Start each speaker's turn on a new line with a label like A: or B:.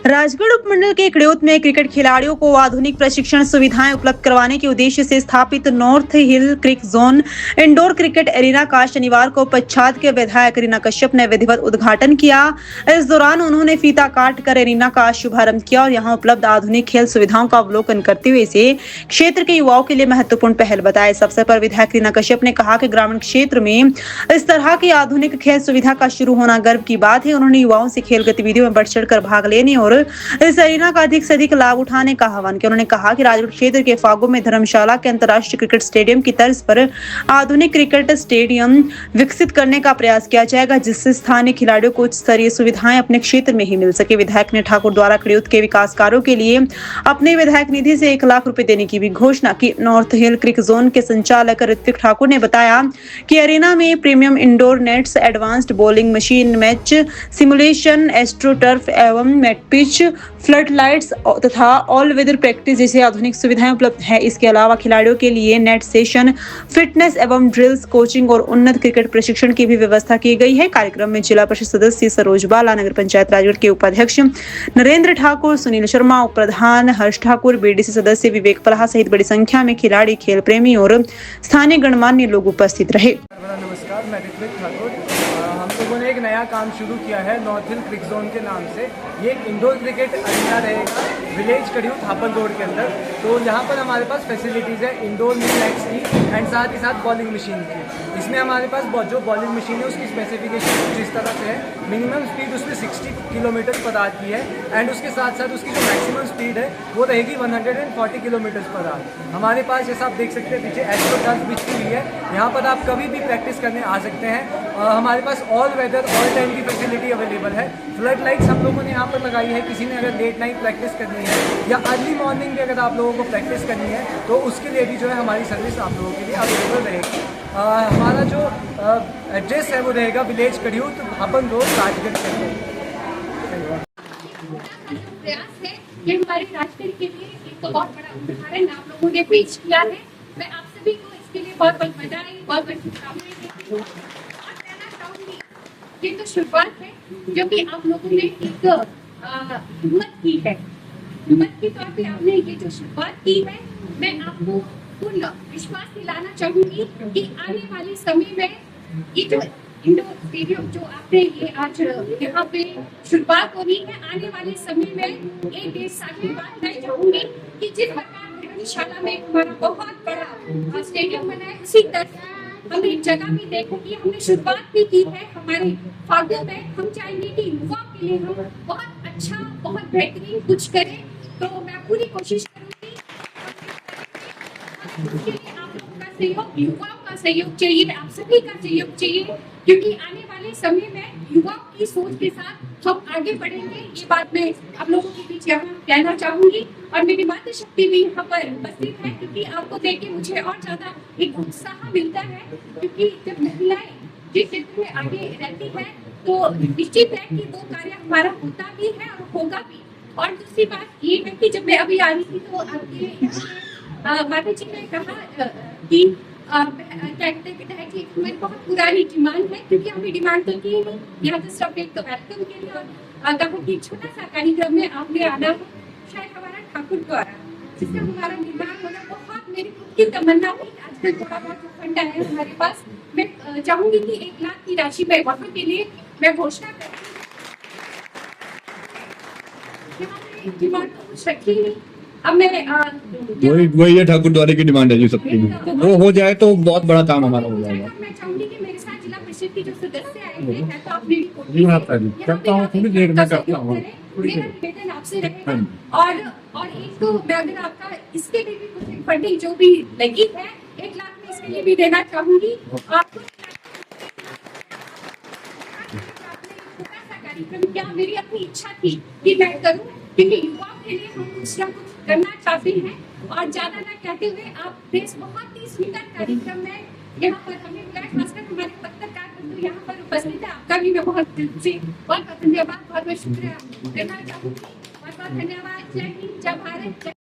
A: राजगढ़ उपमंडल के कड़ियोत में क्रिकेट खिलाड़ियों को आधुनिक प्रशिक्षण सुविधाएं उपलब्ध करवाने के उद्देश्य से स्थापित नॉर्थ हिल क्रिक जोन इंडोर क्रिकेट एरिना का शनिवार को पच्छाद के विधायक रीना कश्यप ने विधिवत उद्घाटन किया। इस दौरान उन्होंने फीता काट कर एरिना का शुभारंभ किया और यहां उपलब्ध आधुनिक खेल सुविधाओं का अवलोकन करते हुए इसे क्षेत्र के युवाओं के लिए महत्वपूर्ण पहल बताया। इस अवसर पर विधायक रीना कश्यप ने कहा कि ग्रामीण क्षेत्र में इस तरह की आधुनिक खेल सुविधा का शुरू होना गर्व की बात है। उन्होंने युवाओं से खेल गतिविधियों में बढ़ चढ़कर भाग लेने और इस एरिना का अधिक से अधिक लाभ उठाने का आह्वान किया। उन्होंने कहा कि राजगढ़ क्षेत्र के फागो में धर्मशाला के अंतर्राष्ट्रीय क्रिकेट स्टेडियम की तर्ज पर आधुनिक क्रिकेट स्टेडियम विकसित करने का प्रयास किया जाएगा, जिससे स्थानीय खिलाड़ियों को उच्च स्तरीय सुविधाएं अपने क्षेत्र में ही मिल सके। विधायक ने ठाकुर द्वारा कड़ियोत के विकास कार्यों के लिए अपने विधायक निधि से 1 लाख रुपए देने की भी घोषणा की। नॉर्थ हिल क्रिक जोन के संचालक ऋत्विक ठाकुर ने बताया कि एरिना में premium indoor nets, advanced bowling machine, match simulation, astroturf एवं मैट पिच, फ्लड लाइट्स तथा ऑल वेदर प्रैक्टिस जैसी आधुनिक सुविधाएं उपलब्ध है। इसके अलावा खिलाड़ियों के लिए नेट सेशन, फिटनेस एवं ड्रिल्स, कोचिंग और उन्नत क्रिकेट प्रशिक्षण की भी व्यवस्था की गई है। कार्यक्रम में जिला परिषद सदस्य सरोज बाला, नगर पंचायत राजगढ़ के उपाध्यक्ष नरेंद्र ठाकुर, सुनील शर्मा, उप प्रधान हर्ष ठाकुर, बीडीसी सदस्य विवेक पल्हा सहित बड़ी संख्या में खिलाड़ी, खेल प्रेमी और स्थानीय गणमान्य लोग उपस्थित रहे।
B: नमस्कार, मैं ऋत्विक ठाकुर। हम लोगों ने एक नया काम शुरू किया है नॉर्थ हिल क्रिक जोन के नाम से। ये एक इंडोर क्रिकेट अरेना रहेगा विलेज कड़ियोत थापल रोड के अंदर। तो यहाँ पर हमारे पास फैसिलिटीज़ है इंडोर नेट्स की एंड साथ ही साथ बॉलिंग मशीन की। इसमें हमारे पास जो बॉलिंग मशीन है उसकी स्पेसिफिकेशन कुछ इस तरह से है। मिनिमम स्पीड उसमें 60 किलोमीटर पर आवर की है एंड उसके साथ साथ उसकी जो मैक्सिमम स्पीड है वो रहेगी 140 किलोमीटर पर आवर। हमारे पास जैसा आप देख सकते हैं पीछे एस्ट्रोटर्फ बिछी हुई है। यहाँ पर आप कभी भी प्रैक्टिस करने आ सकते हैं। हमारे पास ऑल वेदर ऑल टाइम की फैसिलिटी अवेलेबल है। फ्लड लाइट्स हम लोगों ने यहाँ पर लगाई है। किसी ने अगर लेट नाइट प्रैक्टिस करनी है या अर्ली मॉर्निंग में अगर आप लोगों को प्रैक्टिस करनी है तो उसके लिए भी जो है हमारी सर्विस आप लोगों के लिए अवेलेबल रहेगी। हमारा जो एड्रेस है वो रहेगा विलेज कड़ियोत थापल रोड राजगढ़ के अंदर।
C: प्रयास है ये हमारे राजगढ़ के लिए एक बहुत बड़ा उदाहरण आप लोगों ने पेश किया है। मैं आप सभी को इसके लिए बहुत बहुत बधाई, बहुत बहुत शुभकामनाएं देती हूँ और कहना चाहूँगी ये तो शुरुआत है जो कि आप लोगों ने एक हिम्मत की है। हिम्मत के तौर पे आपने ये जो शुरुआत की है, मैं आपको पूर्ण विश्वास दिलाना चाहूंगी कि आने वाले समय में ये जो इंडोर स्टेडियम जो आपने ये आज यहाँ पे शुरुआत हो रही है, आने वाले समय में 1-1.5 साल के बाद मैं चाहूंगी कि जिस प्रकार धर्मशाला में हमारा बहुत बड़ा स्टेडियम बना है, उसी तरह हम एक जगह भी देखो कि हमने शुरुआत भी की है हमारे फागो में। हम चाहेंगे कि युवाओं के लिए हम बहुत अच्छा, बहुत बेहतरीन कुछ करें, तो मैं पूरी कोशिश करूंगी। उसके लिए आप लोगों का सहयोग, युवाओं का सहयोग चाहिए, आप सभी का सहयोग चाहिए, क्योंकि आने वाले समय में युवाओं की सोच के साथ हम आगे बढ़ेंगे। ये बात मैं आप लोगों के बीच यहाँ कहना चाहूंगी और मेरी मातृ शक्ति भी यहाँ पर उपस्थित है, क्योंकि आपको देख के मुझे और ज्यादा एक उत्साह मिलता है, क्योंकि जब महिलाएं जिस क्षेत्र में आगे रहती है तो निश्चित है कि वो कार्य हमारा होता भी है और होगा भी। और दूसरी बात ये है कि जब मैं अभी आ रही थी तो आपके माता जी ने कहा कि हमारी बहुत पुरानी डिमांड है, क्योंकि हमें डिमांड तो की नहीं, यहाँ तो सब एक तो वेलकम के लिए और कहा कि छोटा सा कार्यक्रम में आपने आना है, शायद हमारा ठाकुर द्वारा जिससे हमारा निर्माण होना बहुत मेरी खुद की तमन्ना थी। आजकल थोड़ा बहुत फंड आया है हमारे पास। मैं चाहूंगी कि 1 लाख की राशि मैं वहाँ के लिए मैं घोषणा करूँ। डिमांड तो कुछ रखी नहीं। अब मैं
D: वही है ठाकुर द्वारा की डिमांड है जी सबकी। वो हो जाए तो बहुत बड़ा काम हमारा हो जाएगा।
C: मैं चाहूंगी कि मेरे साथ जिला परिषद के जो सदस्य आए हैं तो आप मेरी
D: करता हूँ, थोड़ी देर में करता हूँ।
C: मेरा निवेदन आपसे रहेगा और एक तो मैं अगर आपका इसके लिए भी कुछ फंडिंग जो भी लगी है 1 लाख में इसके लिए भी देना चाहूंगी। आपको कार्यक्रम क्या मेरी अपनी इच्छा थी कि मैं करूं, क्योंकि युवाओं के लिए हम कुछ ना कुछ करना चाहते हैं और ज्यादा ना कहते हुए आप देश बहुत ही सुंदर कार्यक्रम में यहाँ पर हमें बुलाया, खासकर हमारे पत्रकार बंधु यहाँ पर उपस्थित है। आपका भी मैं बहुत दिल से बहुत बहुत धन्यवाद, बहुत बहुत शुक्रिया करना चाहूँगी। बहुत बहुत धन्यवाद। जय हिंद, जय भारत।